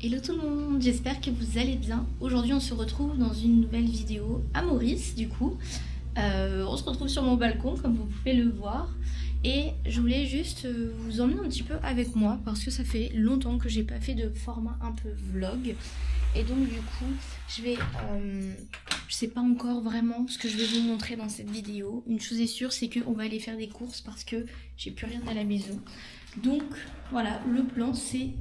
Hello tout le monde, j'espère que vous allez bien. Aujourd'hui on se retrouve dans une nouvelle vidéo à Maurice du coup. On se retrouve sur mon balcon comme vous pouvez le voir. Et je voulais juste vous emmener un petit peu avec moi parce que ça fait longtemps que j'ai pas fait de format un peu vlog. Et donc du coup je sais pas encore vraiment ce que je vais vous montrer dans cette vidéo. Une chose est sûre, c'est qu'on va aller faire des courses parce que j'ai plus rien à la maison. Donc voilà, le plan c'est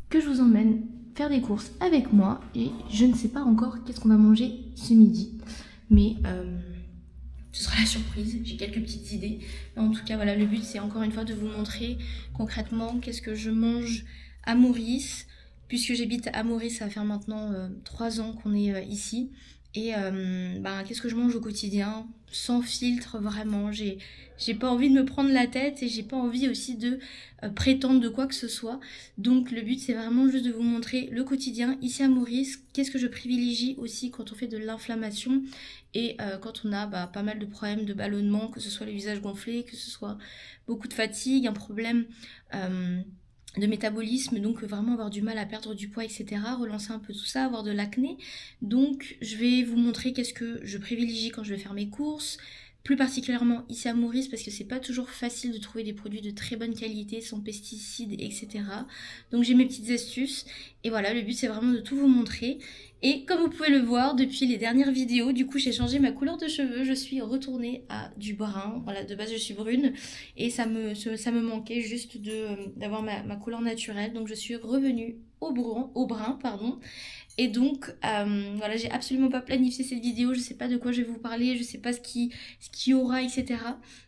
que je vous emmène faire des courses avec moi et je ne sais pas encore qu'est-ce qu'on va manger ce midi, mais ce sera la surprise. J'ai quelques petites idées, mais en tout cas voilà, le but c'est encore une fois de vous montrer concrètement qu'est-ce que je mange à Maurice, puisque j'habite à Maurice. Ça va faire maintenant 3 ans qu'on est ici. Et qu'est-ce que je mange au quotidien, sans filtre vraiment. J'ai pas envie de me prendre la tête et j'ai pas envie aussi de prétendre de quoi que ce soit. Donc le but c'est vraiment juste de vous montrer le quotidien ici à Maurice. Qu'est-ce que je privilégie aussi quand on fait de l'inflammation et quand on a pas mal de problèmes de ballonnement, que ce soit le visage gonflé, que ce soit beaucoup de fatigue, un problème de métabolisme, donc vraiment avoir du mal à perdre du poids, etc. Relancer un peu tout ça, avoir de l'acné. Donc je vais vous montrer qu'est-ce que je privilégie quand je vais faire mes courses, plus particulièrement ici à Maurice parce que c'est pas toujours facile de trouver des produits de très bonne qualité, sans pesticides, etc. Donc j'ai mes petites astuces et voilà, le but c'est vraiment de tout vous montrer. Et comme vous pouvez le voir depuis les dernières vidéos, du coup j'ai changé ma couleur de cheveux, je suis retournée à du brun. Voilà, de base je suis brune et ça me manquait juste d'avoir ma couleur naturelle, donc je suis revenue au brun. Et donc voilà, j'ai absolument pas planifié cette vidéo, je sais pas de quoi je vais vous parler, je sais pas ce qui y aura, etc.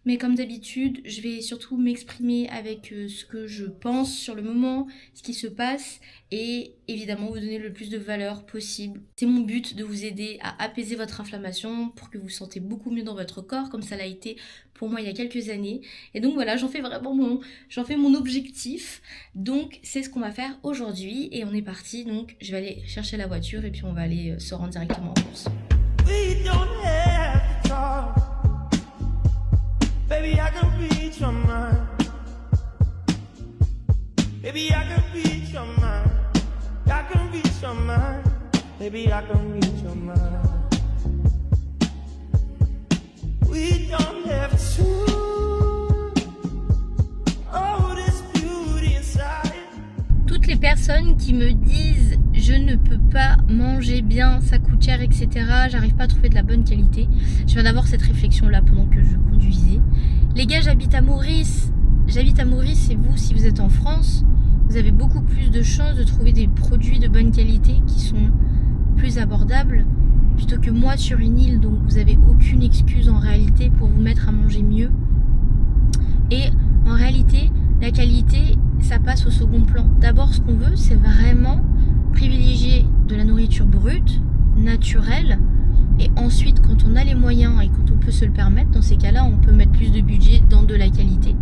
Mais comme d'habitude, je vais surtout m'exprimer avec ce que je pense sur le moment, ce qui se passe, et évidemment vous donner le plus de valeur possible. C'est mon but de vous aider à apaiser votre inflammation pour que vous vous sentez beaucoup mieux dans votre corps, comme ça l'a été pour moi il y a quelques années. Et donc voilà, j'en fais mon objectif. Donc c'est ce qu'on va faire aujourd'hui et on est parti. Donc je vais aller chercher la voiture et puis on va aller se rendre directement en course. We don't have to talk. Baby, I can read your mind. Baby, I can read your mind. I can read your mind. Baby, I can read your mind. We don't have to. Oh, this beauty inside. Toutes les personnes qui me disent je ne peux pas manger bien, ça coûte cher, etc. J'arrive pas à trouver de la bonne qualité. Je viens d'avoir cette réflexion là pendant que je conduisais. Les gars, j'habite à Maurice et vous, si vous êtes en France, vous avez beaucoup plus de chances de trouver des produits de bonne qualité qui sont plus abordables plutôt que moi sur une île, donc vous avez aucune excuse en réalité pour vous mettre à manger mieux. Et en réalité, la qualité, ça passe au second plan. D'abord, ce qu'on veut, c'est vraiment privilégier de la nourriture brute, naturelle, et ensuite, quand on a les moyens et quand on peut se le permettre, dans ces cas-là, on peut mettre plus de budget dans de la qualité.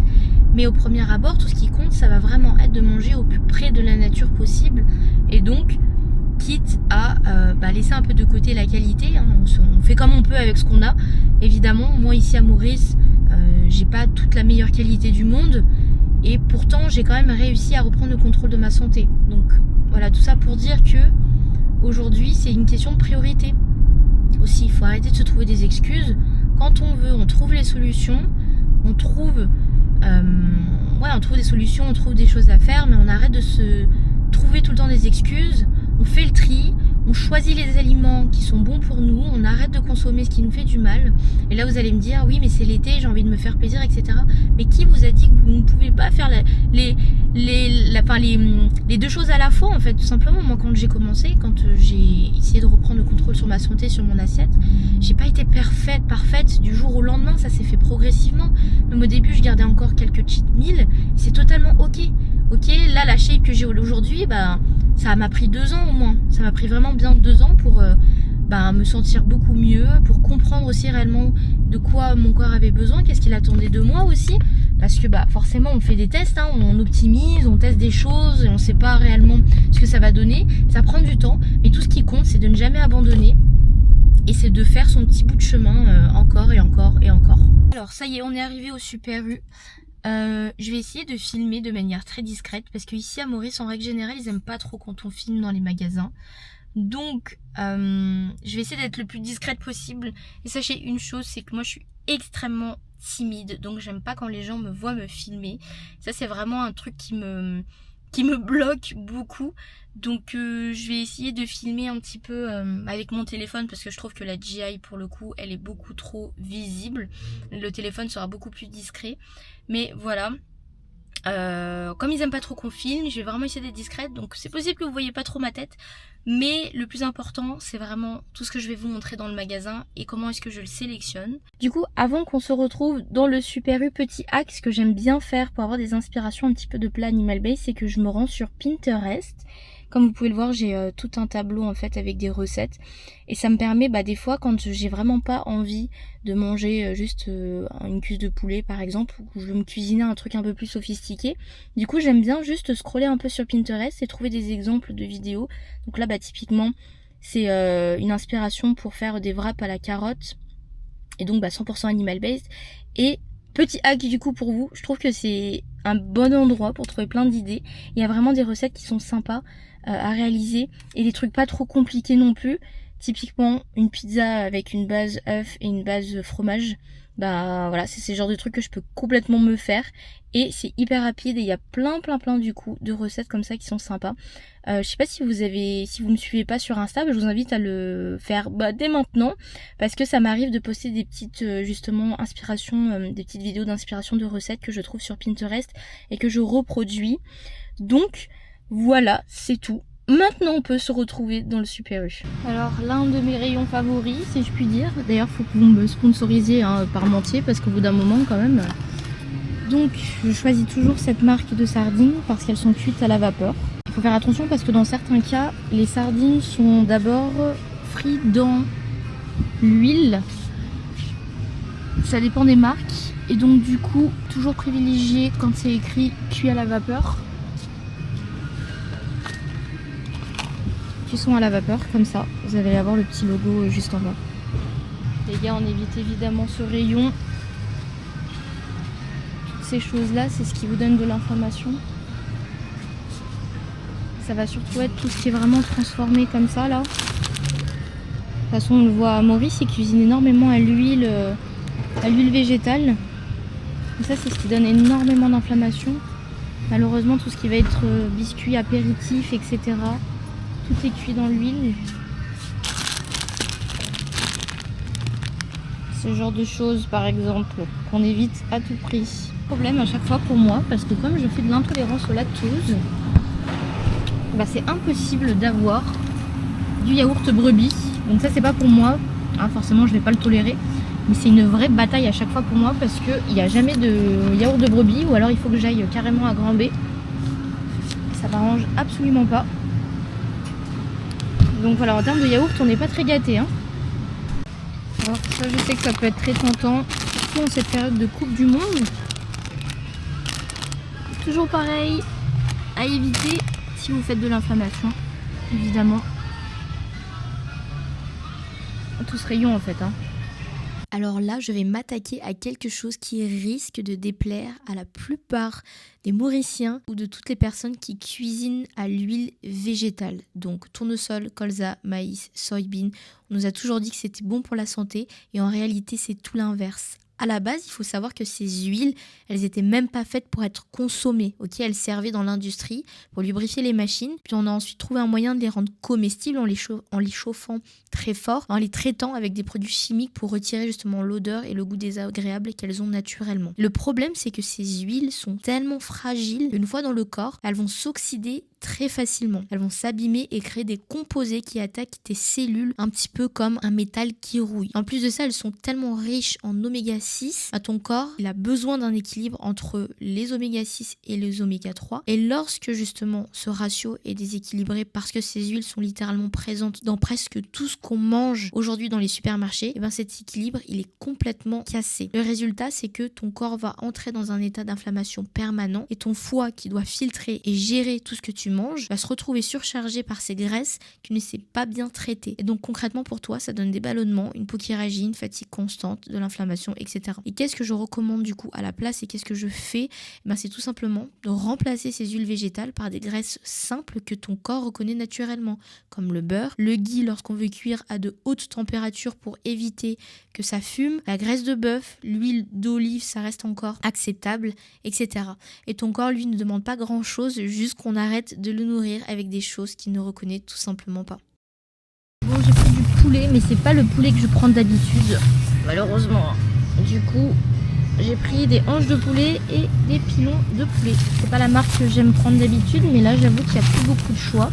Mais au premier abord, tout ce qui compte, ça va vraiment être de manger au plus près de la nature possible, et donc quitte à laisser un peu de côté la qualité, hein, on fait comme on peut avec ce qu'on a. Évidemment, moi ici à Maurice, j'ai pas toute la meilleure qualité du monde, et pourtant j'ai quand même réussi à reprendre le contrôle de ma santé. Donc voilà, tout ça pour dire que aujourd'hui c'est une question de priorité. Aussi, il faut arrêter de se trouver des excuses. Quand on veut, on trouve les solutions, on trouve des solutions, on trouve des choses à faire, mais on arrête de se trouver tout le temps des excuses. On fait le tri, on choisit les aliments qui sont bons pour nous, on arrête de consommer ce qui nous fait du mal. Et là vous allez me dire, oui mais c'est l'été, j'ai envie de me faire plaisir, etc. Mais qui vous a dit que vous ne pouvez pas faire les deux choses à la fois en fait, tout simplement. Moi quand j'ai commencé, quand j'ai essayé de reprendre le contrôle sur ma santé, sur mon assiette, j'ai pas été parfaite du jour au lendemain, ça s'est fait progressivement. Même au début je gardais encore quelques cheat meals, c'est totalement ok, là la shape que j'ai aujourd'hui, ça m'a pris 2 ans au moins, ça m'a pris vraiment bien 2 ans pour me sentir beaucoup mieux, pour comprendre aussi réellement de quoi mon corps avait besoin, qu'est-ce qu'il attendait de moi aussi, parce que forcément on fait des tests, hein, on optimise, on teste des choses et on sait pas réellement ce que ça va donner, ça prend du temps, mais tout ce qui compte c'est de ne jamais abandonner et c'est de faire son petit bout de chemin encore et encore et encore. Alors ça y est, on est arrivé au Super U. Je vais essayer de filmer de manière très discrète parce qu'ici à Maurice, en règle générale, ils aiment pas trop quand on filme dans les magasins. Donc, je vais essayer d'être le plus discrète possible. Et sachez une chose, c'est que moi, je suis extrêmement timide. Donc, j'aime pas quand les gens me voient me filmer. Ça, c'est vraiment un truc qui me bloque beaucoup. Donc, je vais essayer de filmer un petit peu avec mon téléphone parce que je trouve que la DJI, pour le coup, elle est beaucoup trop visible. Le téléphone sera beaucoup plus discret. Mais voilà. Comme ils aiment pas trop qu'on filme, je vais vraiment essayer d'être discrète, donc c'est possible que vous voyez pas trop ma tête, mais le plus important c'est vraiment tout ce que je vais vous montrer dans le magasin et comment est-ce que je le sélectionne. Du coup, avant qu'on se retrouve dans le Super U, petit hack, ce que j'aime bien faire pour avoir des inspirations un petit peu de plats animal based, c'est que je me rends sur Pinterest. Comme vous pouvez le voir, j'ai tout un tableau en fait avec des recettes et ça me permet des fois quand j'ai vraiment pas envie de manger juste une cuisse de poulet par exemple, ou je veux me cuisiner un truc un peu plus sophistiqué. Du coup, j'aime bien juste scroller un peu sur Pinterest et trouver des exemples de vidéos. Donc là, typiquement, c'est une inspiration pour faire des wraps à la carotte et donc 100% animal based. Et petit hack du coup pour vous, je trouve que c'est un bon endroit pour trouver plein d'idées. Il y a vraiment des recettes qui sont sympas à réaliser et des trucs pas trop compliqués non plus. Typiquement une pizza avec une base œuf et une base fromage. Voilà, c'est ce genre de trucs que je peux complètement me faire et c'est hyper rapide et il y a plein du coup de recettes comme ça qui sont sympas. Je sais pas si vous me suivez pas sur Insta, je vous invite à le faire dès maintenant parce que ça m'arrive de poster des petites justement inspirations, des petites vidéos d'inspiration de recettes que je trouve sur Pinterest et que je reproduis. Donc voilà, c'est tout. Maintenant on peut se retrouver dans le Super U. Alors l'un de mes rayons favoris si je puis dire. D'ailleurs faut que vous me sponsorisiez Parmentier parce qu'au bout d'un moment quand même. Donc je choisis toujours cette marque de sardines parce qu'elles sont cuites à la vapeur. Il faut faire attention parce que dans certains cas les sardines sont d'abord frites dans l'huile. Ça dépend des marques. Et donc du coup toujours privilégier quand c'est écrit cuit à la vapeur. Cuisson à la vapeur, comme ça, vous allez avoir le petit logo juste en bas. Les gars, on évite évidemment ce rayon. Toutes ces choses-là, c'est ce qui vous donne de l'inflammation. Ça va surtout être tout ce qui est vraiment transformé comme ça, là. De toute façon, on le voit à Maurice, il cuisine énormément à l'huile végétale. Et ça, c'est ce qui donne énormément d'inflammation. Malheureusement, tout ce qui va être biscuits, apéritifs, etc., tout est cuit dans l'huile. Ce genre de choses par exemple qu'on évite à tout prix. Problème à chaque fois pour moi parce que comme je fais de l'intolérance au lactose, c'est impossible d'avoir du yaourt brebis. Donc ça c'est pas pour moi, forcément je vais pas le tolérer. Mais c'est une vraie bataille à chaque fois pour moi parce qu'il n'y a jamais de yaourt de brebis ou alors il faut que j'aille carrément à Grand B. Ça m'arrange absolument pas. Donc voilà, en termes de yaourt, on n'est pas très gâtés. Alors ça, je sais que ça peut être très tentant, surtout en cette période de Coupe du Monde. Toujours pareil, à éviter si vous faites de l'inflammation, évidemment. Tout ce rayon en fait. Alors là, je vais m'attaquer à quelque chose qui risque de déplaire à la plupart des Mauriciens ou de toutes les personnes qui cuisinent à l'huile végétale. Donc tournesol, colza, maïs, soybean. On nous a toujours dit que c'était bon pour la santé et en réalité, c'est tout l'inverse. À la base, il faut savoir que ces huiles, elles étaient même pas faites pour être consommées. Ok, elles servaient dans l'industrie pour lubrifier les machines. Puis on a ensuite trouvé un moyen de les rendre comestibles en les chauffant très fort, en les traitant avec des produits chimiques pour retirer justement l'odeur et le goût désagréable qu'elles ont naturellement. Le problème, c'est que ces huiles sont tellement fragiles qu'une fois dans le corps, elles vont s'oxyder très facilement. Elles vont s'abîmer et créer des composés qui attaquent tes cellules un petit peu comme un métal qui rouille. En plus de ça, elles sont tellement riches en oméga 6, ton corps il a besoin d'un équilibre entre les oméga 6 et les oméga 3. Et lorsque justement ce ratio est déséquilibré parce que ces huiles sont littéralement présentes dans presque tout ce qu'on mange aujourd'hui dans les supermarchés, et cet équilibre il est complètement cassé. Le résultat, c'est que ton corps va entrer dans un état d'inflammation permanent et ton foie qui doit filtrer et gérer tout ce que tu tu manges va se retrouver surchargé par ces graisses qui ne s'est pas bien traitées. Et donc concrètement pour toi, ça donne des ballonnements, une peau qui réagit, une fatigue constante, de l'inflammation, etc. Et qu'est-ce que je recommande du coup à la place et qu'est-ce que je fais? C'est tout simplement de remplacer ces huiles végétales par des graisses simples que ton corps reconnaît naturellement, comme le beurre, le ghee lorsqu'on veut cuire à de hautes températures pour éviter que ça fume, la graisse de bœuf, l'huile d'olive, ça reste encore acceptable, etc. Et ton corps, lui, ne demande pas grand-chose, juste qu'on arrête de le nourrir avec des choses qu'il ne reconnaît tout simplement pas. Bon, j'ai pris du poulet, mais c'est pas le poulet que je prends d'habitude, malheureusement. Du coup, j'ai pris des hanches de poulet et des pilons de poulet. C'est pas la marque que j'aime prendre d'habitude, mais là, j'avoue qu'il n'y a plus beaucoup de choix.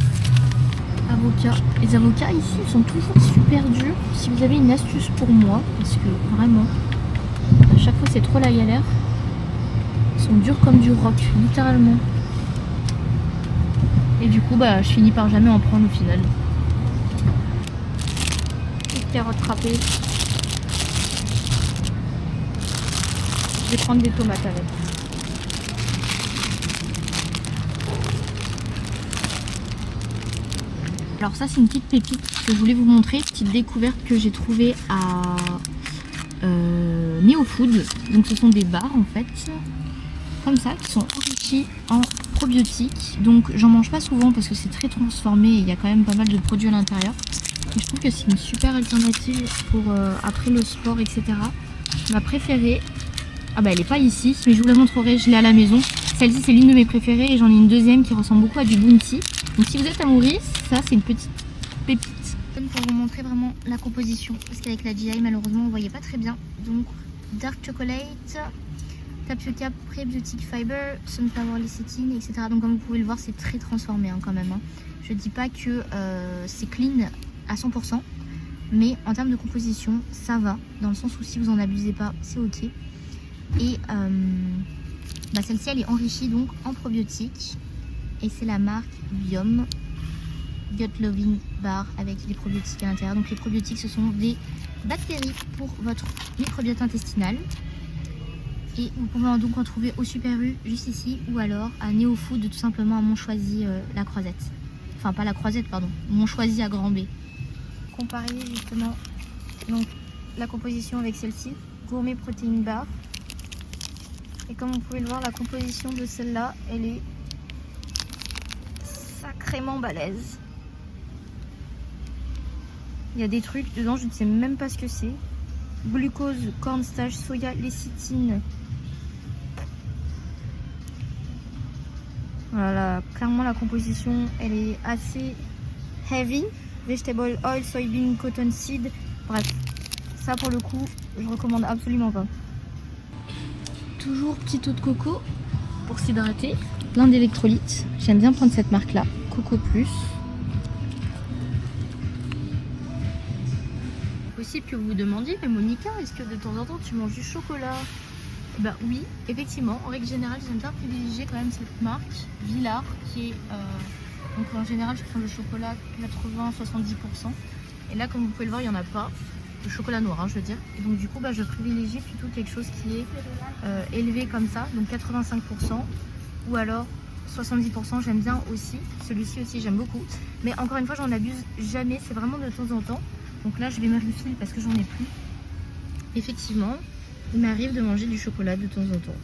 Avocats. Les avocats ici sont toujours super durs. Si vous avez une astuce pour moi, parce que vraiment, à chaque fois c'est trop la galère. Ils sont durs comme du roc, littéralement. Et du coup, je finis par jamais en prendre au final. Une carotte râpée. Je vais prendre des tomates avec. Alors ça c'est une petite pépite que je voulais vous montrer, petite découverte que j'ai trouvée à Neofood. Donc ce sont des barres en fait, comme ça, qui sont enrichis en probiotiques. Donc j'en mange pas souvent parce que c'est très transformé et il y a quand même pas mal de produits à l'intérieur. Mais je trouve que c'est une super alternative pour après le sport, etc. Ma préférée, elle est pas ici, mais je vous la montrerai, je l'ai à la maison. Celle-ci c'est l'une de mes préférées et j'en ai une deuxième qui ressemble beaucoup à du Bounty. Donc si vous êtes à Maurice, ça c'est une petite pépite. Pour vous montrer vraiment la composition, parce qu'avec la GI malheureusement on ne voyait pas très bien. Donc dark chocolate, tapioca prebiotic fiber, sunflower lecithin, etc. Donc comme vous pouvez le voir c'est très transformé quand même. Je dis pas que c'est clean à 100%, mais en termes de composition ça va, dans le sens où si vous en abusez pas c'est ok. Et celle-ci elle est enrichie donc en probiotiques. Et c'est la marque Biome Gut Loving Bar avec les probiotiques à l'intérieur. Donc les probiotiques ce sont des bactéries pour votre microbiote intestinal. Et vous pouvez donc en trouver au Super U juste ici ou alors à Neofood tout simplement à Montchoisy la Croisette. Enfin pas la Croisette pardon, Montchoisy à Grand B. Comparer justement donc la composition avec celle-ci, Gourmet Protein Bar. Et comme vous pouvez le voir la composition de celle-là elle est sacrément balèze. Il y a des trucs dedans, je ne sais même pas ce que c'est. Glucose, cornstarch, soya, lécithine. Voilà, clairement la composition, elle est assez heavy. Vegetable oil, soybean, cotton seed. Bref, ça pour le coup, je recommande absolument pas. Toujours petit eau de coco pour s'hydrater. Plein d'électrolytes. J'aime bien prendre cette marque là, Coco Plus. Possible que vous vous demandiez, mais Monica, est-ce que de temps en temps tu manges du chocolat? Oui, effectivement, en règle générale j'aime bien privilégier quand même cette marque, Villars, qui est donc en général je prends le chocolat 80-70%. Et là comme vous pouvez le voir il n'y en a pas, le chocolat noir je veux dire. Et donc du coup je privilégie plutôt quelque chose qui est élevé comme ça, donc 85%. Ou alors 70%, j'aime bien aussi. Celui-ci aussi, j'aime beaucoup. Mais encore une fois, j'en abuse jamais. C'est vraiment de temps en temps. Donc là, je vais me refiler parce que j'en ai plus. Effectivement, il m'arrive de manger du chocolat de temps en temps.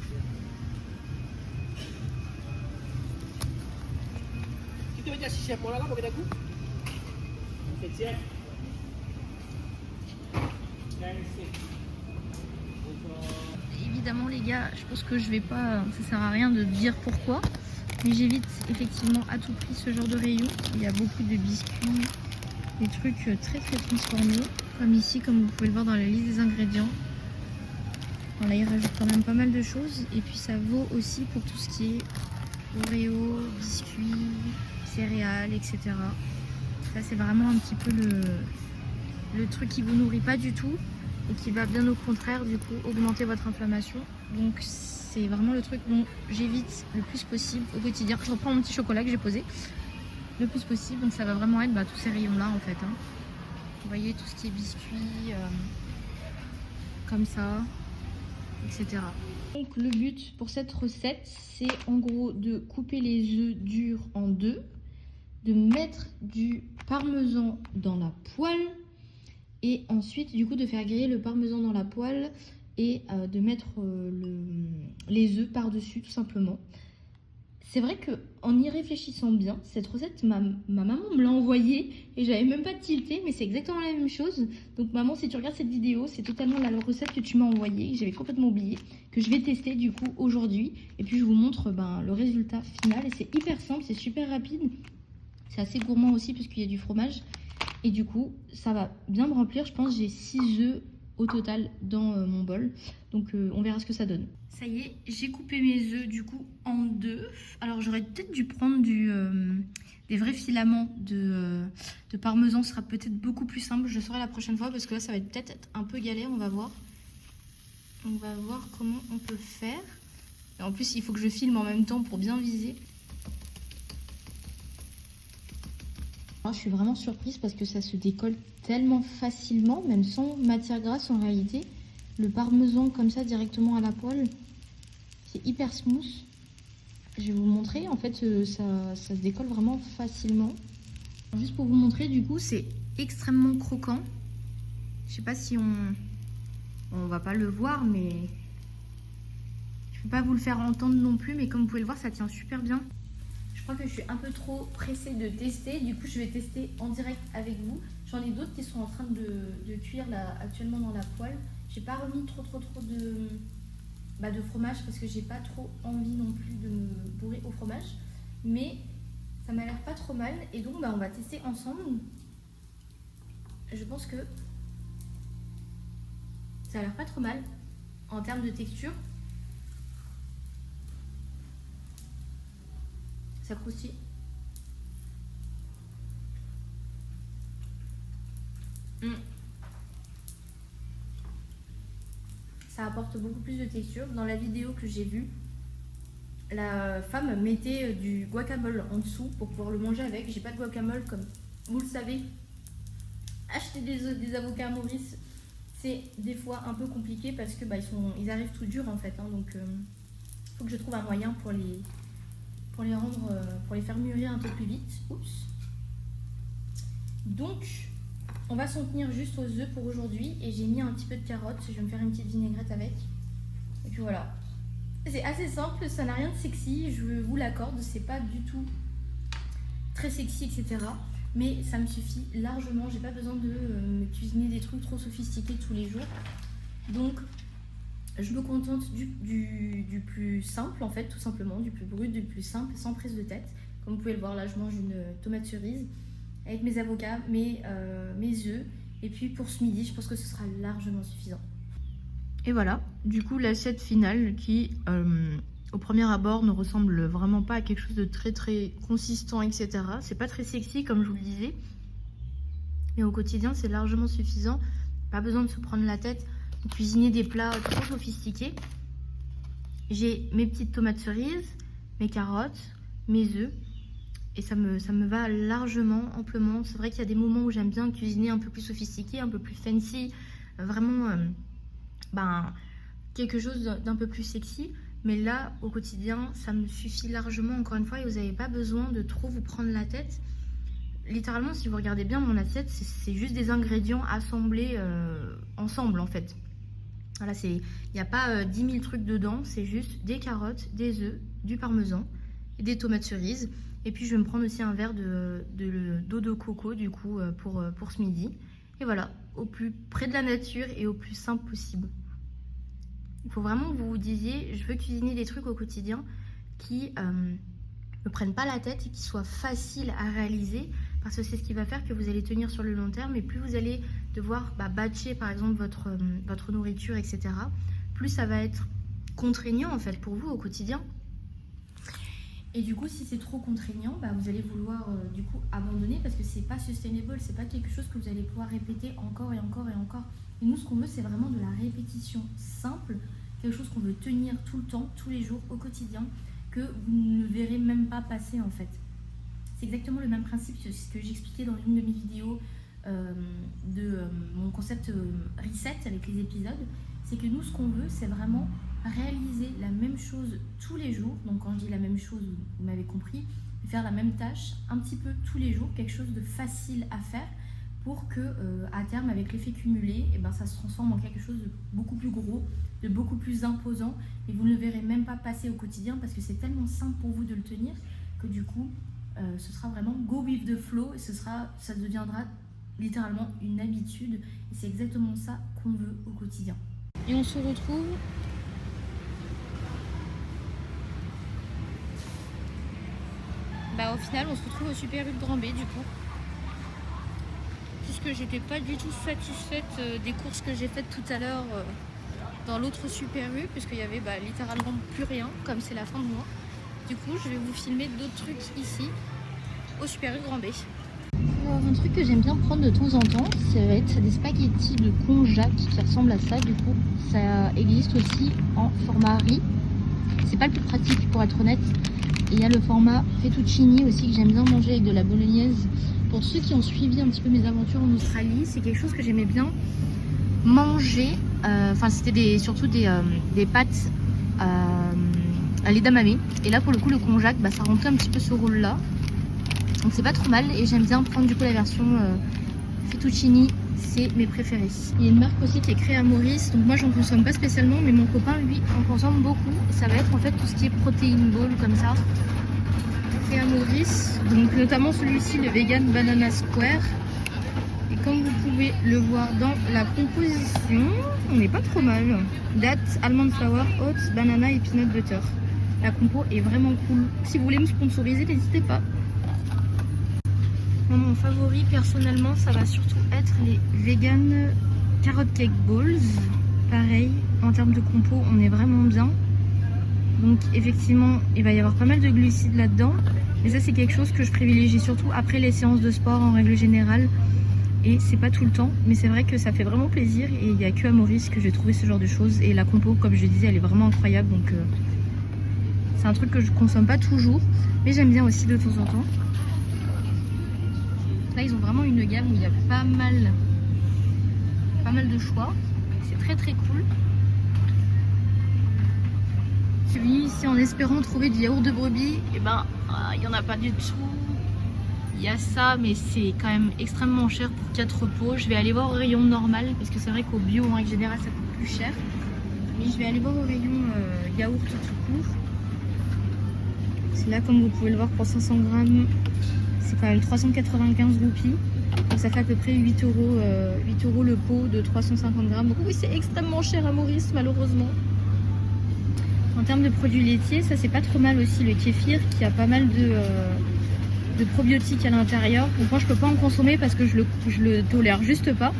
Évidemment les gars, je pense que je vais pas, ça sert à rien de dire pourquoi, mais j'évite effectivement à tout prix ce genre de rayon. Il y a beaucoup de biscuits, des trucs très transformés, comme ici, comme vous pouvez le voir dans la liste des ingrédients. Là ils rajoutent quand même pas mal de choses, et puis ça vaut aussi pour tout ce qui est Oreo, biscuits, céréales, etc. Ça c'est vraiment un petit peu le truc qui vous nourrit pas du tout et qui va bien au contraire du coup augmenter votre inflammation. Donc c'est vraiment le truc dont j'évite le plus possible au quotidien. Je reprends mon petit chocolat que j'ai posé le plus possible, donc ça va vraiment être tous ces rayons là en fait. Vous voyez tout ce qui est biscuits comme ça. etc. Donc le but pour cette recette, c'est en gros de couper les œufs durs en deux, de mettre du parmesan dans la poêle et ensuite du coup de faire griller le parmesan dans la poêle et de mettre les œufs par-dessus tout simplement. C'est vrai qu'en y réfléchissant bien, cette recette, ma maman me l'a envoyée et j'avais même pas tilté, mais c'est exactement la même chose. Donc maman, si tu regardes cette vidéo, c'est totalement la recette que tu m'as envoyée, que j'avais complètement oublié, que je vais tester du coup aujourd'hui. Et puis je vous montre le résultat final. Et c'est hyper simple, c'est super rapide. C'est assez gourmand aussi parce qu'il y a du fromage. Et du coup, ça va bien me remplir. Je pense que j'ai 6 œufs au total dans mon bol. Donc on verra ce que ça donne. Ça y est, j'ai coupé mes œufs du coup en deux. Alors j'aurais peut-être dû prendre des vrais filaments de parmesan. Ce sera peut-être beaucoup plus simple. Je le saurai la prochaine fois parce que là ça va peut-être être un peu galère. On va voir. On va voir comment on peut faire. Et en plus il faut que je filme en même temps pour bien viser. Alors, je suis vraiment surprise parce que ça se décolle tellement facilement, même sans matière grasse en réalité. Le parmesan comme ça directement à la poêle, c'est hyper smooth. Je vais vous montrer, en fait ça se décolle vraiment facilement. Juste pour vous montrer, du coup c'est extrêmement croquant. Je sais pas si on va pas le voir, mais je peux pas vous le faire entendre non plus, mais comme vous pouvez le voir, ça tient super bien. Je crois que je suis un peu trop pressée de tester, du coup je vais tester en direct avec vous. J'en ai d'autres qui sont en train de cuire là actuellement dans la poêle. J'ai pas remis trop de fromage parce que j'ai pas trop envie non plus de me bourrer au fromage. Mais ça m'a l'air pas trop mal et donc on va tester ensemble. Je pense que ça a l'air pas trop mal en termes de texture. Ça croustille. Ça apporte beaucoup plus de texture. Dans la vidéo que j'ai vue, la femme mettait du guacamole en dessous pour pouvoir le manger avec. J'ai pas de guacamole, comme vous le savez. Acheter des avocats à Maurice, c'est des fois un peu compliqué parce que ils arrivent tout durs en fait. Donc faut que je trouve un moyen pour les faire mûrir un peu plus vite. Oups. Donc on va s'en tenir juste aux œufs pour aujourd'hui et j'ai mis un petit peu de carottes. Je vais me faire une petite vinaigrette avec. Et puis voilà. C'est assez simple, ça n'a rien de sexy, je vous l'accorde, c'est pas du tout très sexy, etc. Mais ça me suffit largement, j'ai pas besoin de me cuisiner des trucs trop sophistiqués tous les jours. Donc je me contente du plus simple en fait, tout simplement, du plus brut, du plus simple, sans prise de tête. Comme vous pouvez le voir là, je mange une tomate cerise avec mes avocats, mes œufs. Et puis pour ce midi, je pense que ce sera largement suffisant. Et voilà, du coup l'assiette finale qui au premier abord ne ressemble vraiment pas à quelque chose de très très consistant, etc. C'est pas très sexy comme je vous le disais, mais au quotidien c'est largement suffisant. Pas besoin de se prendre la tête de cuisiner des plats trop sophistiqués. J'ai mes petites tomates cerises, mes carottes, mes œufs et ça me va largement, amplement. C'est vrai qu'il y a des moments où j'aime bien cuisiner un peu plus sophistiqué, un peu plus fancy, vraiment quelque chose d'un peu plus sexy, mais là au quotidien ça me suffit largement, encore une fois, et vous n'avez pas besoin de trop vous prendre la tête. Littéralement, si vous regardez bien mon assiette, c'est juste des ingrédients assemblés ensemble en fait. Voilà, il n'y a pas 10 000 trucs dedans, c'est juste des carottes, des œufs, du parmesan et des tomates cerises. Et puis je vais me prendre aussi un verre d'eau de coco du coup pour ce midi. Et voilà, au plus près de la nature et au plus simple possible. Il faut vraiment que vous vous disiez, je veux cuisiner des trucs au quotidien qui me prennent pas la tête et qui soient faciles à réaliser, parce que c'est ce qui va faire que vous allez tenir sur le long terme. Et plus vous allez devoir batcher par exemple votre nourriture, etc., plus ça va être contraignant en fait pour vous au quotidien. Et du coup, si c'est trop contraignant, vous allez vouloir du coup abandonner parce que c'est pas sustainable, c'est pas quelque chose que vous allez pouvoir répéter encore et encore et encore. Et nous, ce qu'on veut, c'est vraiment de la répétition simple, quelque chose qu'on veut tenir tout le temps, tous les jours, au quotidien, que vous ne verrez même pas passer en fait. C'est exactement le même principe que ce que j'expliquais dans une de mes vidéos de mon concept reset avec les épisodes. c'est que nous, ce qu'on veut, c'est vraiment réaliser la même chose tous les jours. Donc quand je dis la même chose, vous m'avez compris, faire la même tâche un petit peu tous les jours, quelque chose de facile à faire pour que à terme, avec l'effet cumulé, et ben, ça se transforme en quelque chose de beaucoup plus gros, de beaucoup plus imposant, et vous ne le verrez même pas passer au quotidien parce que c'est tellement simple pour vous de le tenir que du coup ce sera vraiment go with the flow et ça deviendra littéralement une habitude, et c'est exactement ça qu'on veut au quotidien. Et on se retrouve au final on se retrouve au Super U de Grand B du coup, puisque j'étais pas du tout satisfaite des courses que j'ai faites tout à l'heure dans l'autre Super U, puisqu'il y avait littéralement plus rien comme c'est la fin de mois. Du coup je vais vous filmer d'autres trucs ici au Super U de Grand B. Alors un truc que j'aime bien prendre de temps en temps, ça va être des spaghettis de konjac qui ressemblent à ça. Du coup ça existe aussi en format riz, c'est pas le plus pratique pour être honnête. Et il y a le format fettuccini aussi que j'aime bien manger avec de la bolognaise. Pour ceux qui ont suivi un petit peu mes aventures en Australie, c'est quelque chose que j'aimais bien manger. Enfin c'était surtout des pâtes à l'edamame. Et là pour le coup le konjac, ça remplit un petit peu ce rôle là. Donc c'est pas trop mal, et j'aime bien prendre du coup la version fettuccini, c'est mes préférés. Il y a une marque aussi qui est créée à Maurice, donc moi j'en consomme pas spécialement, mais mon copain lui en consomme beaucoup. Ça va être en fait tout ce qui est protéine ball comme ça, créé à Maurice, donc notamment celui-ci, le vegan banana square. Et comme vous pouvez le voir dans la composition, on n'est pas trop mal. Dates, almond flour, oats, banana et peanut butter. La compo est vraiment cool. Si vous voulez me sponsoriser, n'hésitez pas. Mon favori personnellement, ça va surtout être les vegan carrot cake balls. Pareil, en termes de compo, on est vraiment bien. Donc effectivement, il va y avoir pas mal de glucides là-dedans. Mais ça, c'est quelque chose que je privilégie surtout après les séances de sport en règle générale. Et c'est pas tout le temps, mais c'est vrai que ça fait vraiment plaisir. Et il n'y a que à Maurice que j'ai trouvé ce genre de choses. Et la compo, comme je disais, elle est vraiment incroyable. Donc c'est un truc que je consomme pas toujours, mais j'aime bien aussi de temps en temps. Là ils ont vraiment une gamme où il y a pas mal de choix, c'est très très cool. Je suis venue ici en espérant trouver du yaourt de brebis, et il n'y en a pas du tout. Il y a ça, mais c'est quand même extrêmement cher pour 4 pots. Je vais aller voir au rayon normal, parce que c'est vrai qu'au bio en règle générale ça coûte plus cher. Mais je vais aller voir au rayon yaourt tout court. C'est là, comme vous pouvez le voir, pour 500 grammes. C'est quand même 395 roupies, donc ça fait à peu près 8 euros le pot de 350 grammes. Donc oui, c'est extrêmement cher à Maurice, malheureusement. En termes de produits laitiers, ça c'est pas trop mal aussi, le kéfir, qui a pas mal de probiotiques à l'intérieur. Donc moi je peux pas en consommer parce que je le tolère juste pas.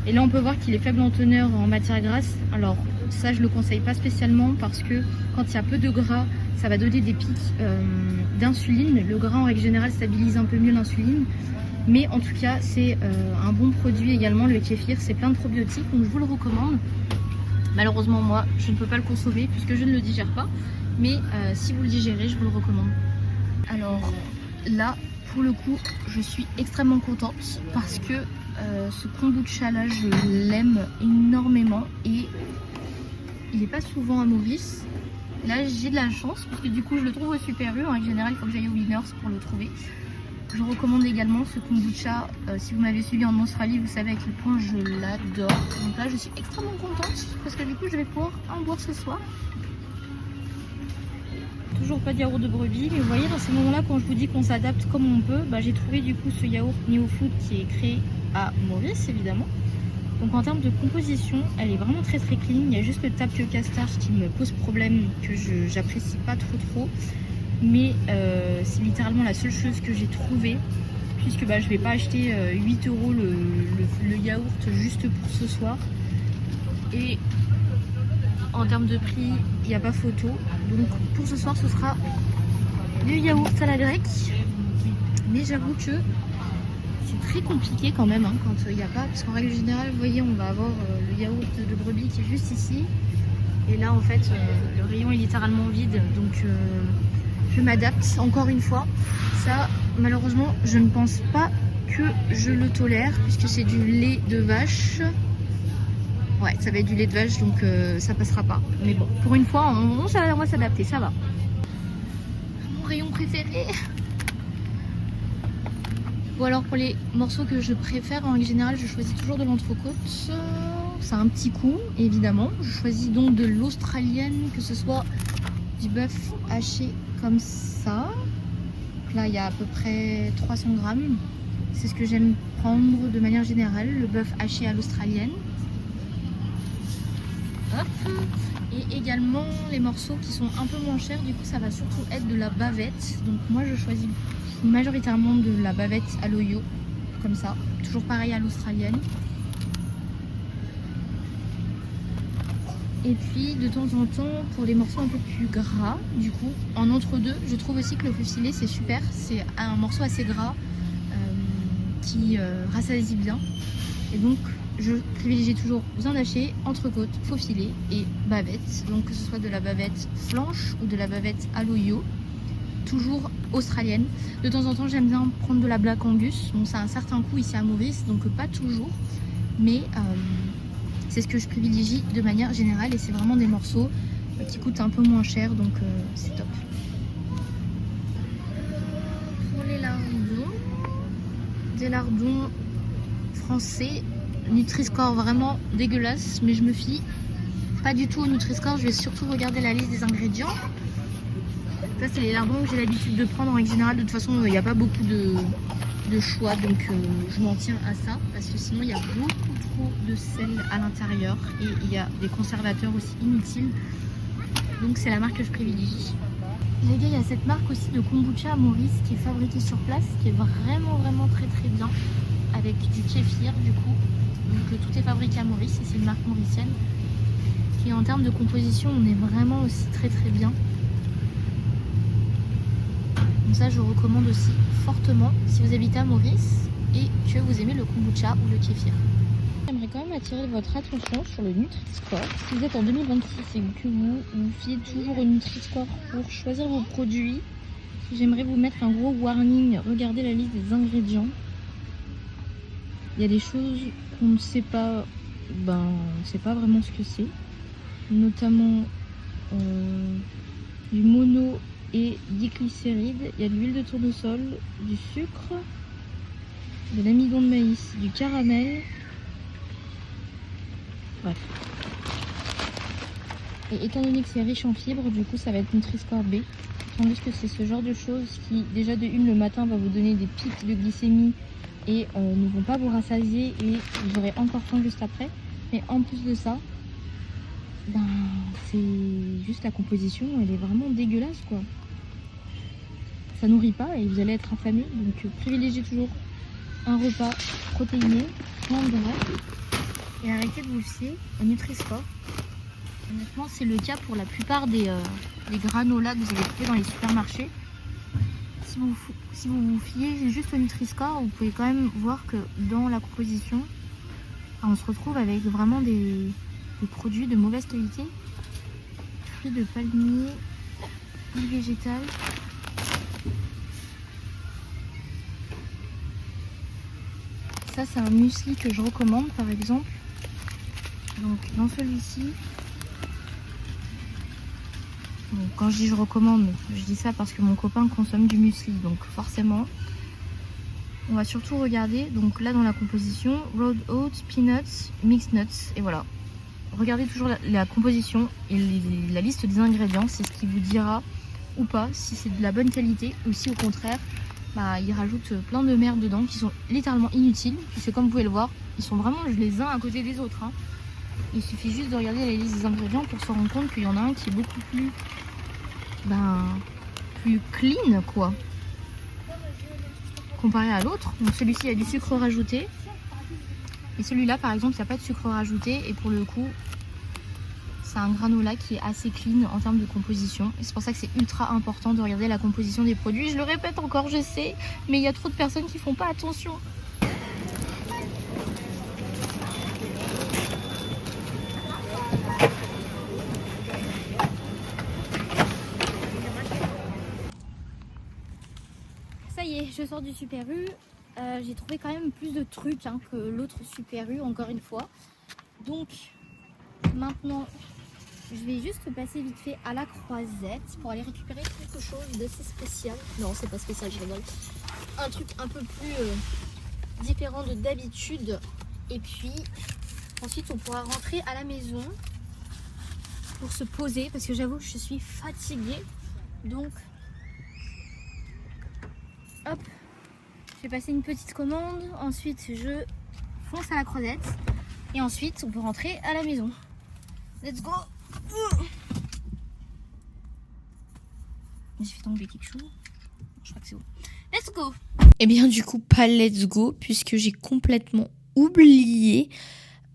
Et là on peut voir qu'il est faible en teneur en matière grasse. Alors ça je le conseille pas spécialement parce que quand il y a peu de gras, ça va donner des pics d'insuline. Le gras en règle générale stabilise un peu mieux l'insuline. Mais en tout cas c'est un bon produit également, le kéfir, c'est plein de probiotiques, donc je vous le recommande. Malheureusement moi je ne peux pas le consommer puisque je ne le digère pas. Mais si vous le digérez, je vous le recommande. Alors là pour le coup je suis extrêmement contente parce que ce kombucha là je l'aime énormément et il n'est pas souvent à Maurice. Là j'ai de la chance parce que du coup je le trouve au Super U. En général il faut que j'aille au Winners pour le trouver. Je recommande également ce kombucha. Si vous m'avez suivi en Australie, vous savez à quel point je l'adore. Donc là je suis extrêmement contente parce que du coup je vais pouvoir en boire ce soir. Toujours pas de yaourt de brebis, mais vous voyez dans ces moments là quand je vous dis qu'on s'adapte comme on peut, j'ai trouvé du coup ce yaourt Neofood qui est créé à Maurice évidemment. Donc en termes de composition, elle est vraiment très très clean. Il y a juste le tapioca starch qui me pose problème, que j'apprécie pas trop. Mais c'est littéralement la seule chose que j'ai trouvée, puisque je vais pas acheter 8 euros le yaourt juste pour ce soir. Et en termes de prix, il n'y a pas photo. Donc pour ce soir, ce sera du yaourt à la grecque. Mais j'avoue que c'est très compliqué quand même quand il n'y a pas. Parce qu'en règle générale, vous voyez, on va avoir le yaourt de brebis qui est juste ici. Et là, en fait, le rayon est littéralement vide. Donc je m'adapte encore une fois. Ça, malheureusement, je ne pense pas que je le tolère, puisque c'est du lait de vache. Ouais, ça va être du lait de vache, donc ça passera pas. Mais bon, pour une fois, on va s'adapter, ça va. Mon rayon préféré. Bon alors pour les morceaux que je préfère, en général, je choisis toujours de l'entrecôte. Ça a un petit coup, évidemment. Je choisis donc de l'australienne, que ce soit du bœuf haché comme ça. Là, il y a à peu près 300 grammes. C'est ce que j'aime prendre de manière générale, le bœuf haché à l'australienne. Hop. Et également les morceaux qui sont un peu moins chers, du coup ça va surtout être de la bavette. Donc moi je choisis majoritairement de la bavette à l'oyo, comme ça, toujours pareil à l'australienne. Et puis de temps en temps, pour les morceaux un peu plus gras, du coup, en entre-deux, je trouve aussi que le faux filet c'est super. C'est un morceau assez gras qui rassasie bien. Et donc je privilégie toujours viande hachée, entrecôte, faux filet et bavette. Donc que ce soit de la bavette flanche ou de la bavette à l'oyo, toujours australienne. De temps en temps j'aime bien prendre de la Black Angus. Bon, ça a un certain coût ici à Maurice, donc pas toujours. Mais c'est ce que je privilégie de manière générale et c'est vraiment des morceaux qui coûtent un peu moins cher, donc c'est top. Pour les lardons, des lardons français, Nutri-Score vraiment dégueulasse, mais je me fie pas du tout au Nutri-Score, je vais surtout regarder la liste des ingrédients. Ça c'est les lardons que j'ai l'habitude de prendre en règle générale, de toute façon il n'y a pas beaucoup de choix, donc je m'en tiens à ça, parce que sinon il y a beaucoup trop de sel à l'intérieur et il y a des conservateurs aussi inutiles, donc c'est la marque que je privilégie. Les gars, il y a cette marque aussi de kombucha à Maurice qui est fabriquée sur place, qui est vraiment très bien, avec du kéfir du coup. Donc tout est fabriqué à Maurice et c'est une marque mauricienne qui en termes de composition on est vraiment aussi très bien. Donc ça je recommande aussi fortement si vous habitez à Maurice et que vous aimez le kombucha ou le kéfir. J'aimerais quand même attirer votre attention sur le Nutri-Score. Si vous êtes en 2026 et que vous vous fiez toujours au Nutri-Score pour choisir vos produits, j'aimerais vous mettre un gros warning. Regardez la liste des ingrédients. Il y a des choses qu'on ne sait pas, on ne sait pas vraiment ce que c'est. Notamment du mono et diglycérides. Il y a de l'huile de tournesol, du sucre, de l'amidon de maïs, du caramel. Bref. Et étant donné que c'est riche en fibres, du coup ça va être Nutri-Score B. Tandis que c'est ce genre de choses qui, déjà de une, le matin va vous donner des pics de glycémie et ne vont pas vous rassasier et vous aurez encore faim juste après. Mais en plus de ça, c'est juste la composition, elle est vraiment dégueulasse quoi. Ça nourrit pas et vous allez être affamé, donc privilégiez toujours un repas protéiné, plein de gras et arrêtez de vous fier au Nutri-Score. Honnêtement, c'est le cas pour la plupart des granolas que vous allez trouver dans les supermarchés. Si vous vous fiez juste au Nutri-Score, vous pouvez quand même voir que dans la composition, on se retrouve avec vraiment des produits de mauvaise qualité. Fruits de palmier, huile végétale. Ça, c'est un muesli que je recommande par exemple. Donc dans celui-ci, bon, quand je dis je recommande, je dis ça parce que mon copain consomme du muesli, donc forcément on va surtout regarder, donc là dans la composition, rolled oats, peanuts, mixed nuts, et voilà. Regardez toujours la composition et la liste des ingrédients, c'est ce qui vous dira ou pas si c'est de la bonne qualité ou si au contraire ils rajoutent plein de merde dedans qui sont littéralement inutiles, puisque comme vous pouvez le voir, ils sont vraiment les uns à côté des autres. Il suffit juste de regarder la liste des ingrédients pour se rendre compte qu'il y en a un qui est beaucoup plus plus clean quoi, comparé à l'autre. Donc celui-ci il y a du sucre rajouté et celui-là par exemple il n'y a pas de sucre rajouté et pour le coup c'est un granola qui est assez clean en termes de composition et c'est pour ça que c'est ultra important de regarder la composition des produits. Je le répète encore, je sais, mais il y a trop de personnes qui font pas attention. Ça y est, je sors du Super U. J'ai trouvé quand même plus de trucs que l'autre Super U, encore une fois. Donc Maintenant, je vais juste passer vite fait à la croisette pour aller récupérer quelque chose d'assez spécial. Non, c'est pas spécial, je rigole. Un truc un peu plus différent de d'habitude. Et puis, ensuite, on pourra rentrer à la maison pour se poser parce que j'avoue que je suis fatiguée. Donc, hop, je vais passer une petite commande. Ensuite, je fonce à la croisette. Et ensuite, on peut rentrer à la maison. Let's go! J'ai fait tomber quelque chose. Je crois que c'est bon. Let's go! Et bien du coup, pas let's go, puisque j'ai complètement oublié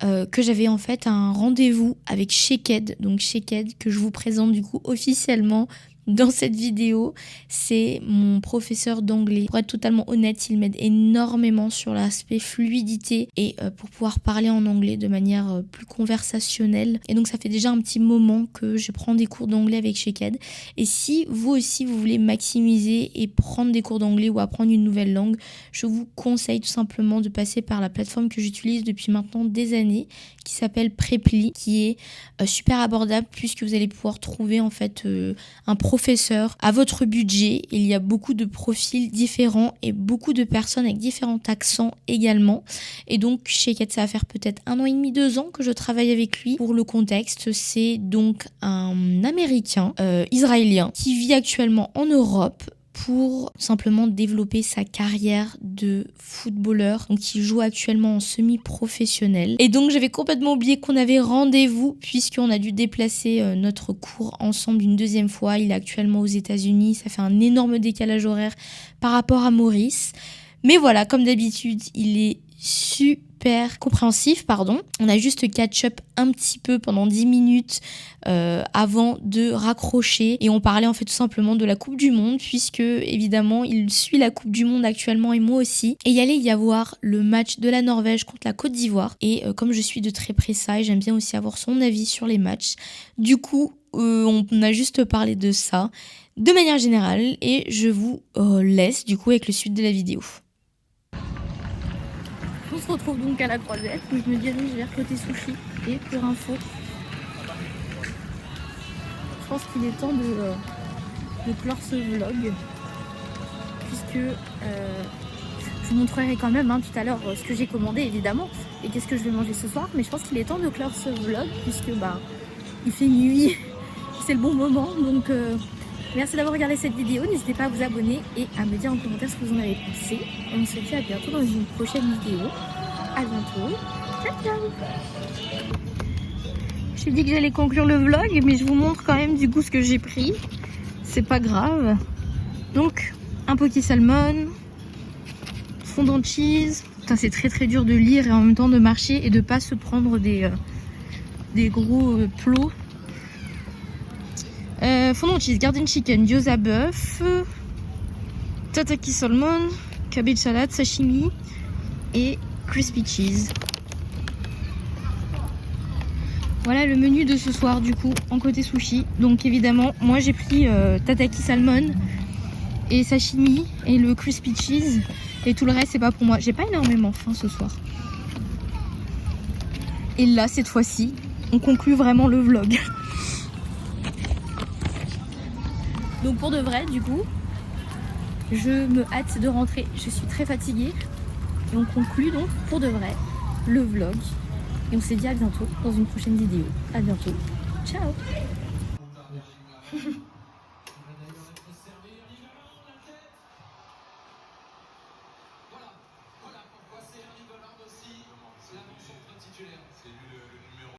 que j'avais en fait un rendez-vous avec Sheked. Donc Sheked, que je vous présente du coup officiellement dans cette vidéo, c'est mon professeur d'anglais. Pour être totalement honnête, il m'aide énormément sur l'aspect fluidité et pour pouvoir parler en anglais de manière plus conversationnelle. Et donc ça fait déjà un petit moment que je prends des cours d'anglais avec Sheked. Et si vous aussi vous voulez maximiser et prendre des cours d'anglais ou apprendre une nouvelle langue, je vous conseille tout simplement de passer par la plateforme que j'utilise depuis maintenant des années, qui s'appelle Preply, qui est super abordable puisque vous allez pouvoir trouver en fait un professeur à votre budget. Il y a beaucoup de profils différents et beaucoup de personnes avec différents accents également. Et donc Sheked, ça va faire peut-être 1 an et demi, 2 ans que je travaille avec lui. Pour le contexte, c'est donc un Américain, israélien, qui vit actuellement en Europe pour simplement développer sa carrière de footballeur. Donc il joue actuellement en semi-professionnel. Et donc j'avais complètement oublié qu'on avait rendez-vous puisqu'on a dû déplacer notre cours ensemble une deuxième fois. Il est actuellement aux États-Unis. Ça fait un énorme décalage horaire par rapport à Maurice. Mais voilà, comme d'habitude, il est super compréhensif, pardon. On a juste catch-up un petit peu pendant 10 minutes avant de raccrocher et on parlait en fait tout simplement de la Coupe du Monde puisque évidemment il suit la Coupe du Monde actuellement et moi aussi, et il allait y avoir le match de la Norvège contre la Côte d'Ivoire et comme je suis de très près ça et j'aime bien aussi avoir son avis sur les matchs, du coup on a juste parlé de ça de manière générale et je vous laisse du coup avec le suite de la vidéo. On se retrouve donc à la croisette où je me dirige vers côté sushi. Et pour info, je pense qu'il est temps de clore ce vlog puisque je vous montrerai quand même tout à l'heure ce que j'ai commandé évidemment et qu'est-ce que je vais manger ce soir, mais je pense qu'il est temps de clore ce vlog puisque il fait nuit, c'est le bon moment. Donc merci d'avoir regardé cette vidéo, n'hésitez pas à vous abonner et à me dire en commentaire ce que vous en avez pensé. Et on se dit à bientôt dans une prochaine vidéo. À bientôt. Ciao ciao. Je t'ai dit que j'allais conclure le vlog, mais je vous montre quand même du coup ce que j'ai pris. C'est pas grave. Donc, un poké salmon, fondant cheese. Putain, c'est très très dur de lire et en même temps de marcher et de pas se prendre des gros plots. Fondant cheese, garden chicken, gyoza bœuf, tataki salmon, cabbage salade, sashimi et crispy cheese. Voilà le menu de ce soir du coup en côté sushi. Donc évidemment moi j'ai pris tataki salmon et sashimi et le crispy cheese et tout le reste c'est pas pour moi. J'ai pas énormément faim ce soir. Et là cette fois-ci on conclut vraiment le vlog. Donc pour de vrai du coup je me hâte de rentrer. Je suis très fatiguée. Et on conclut donc pour de vrai le vlog. Et on se dit à bientôt dans une prochaine vidéo. À bientôt. Ciao.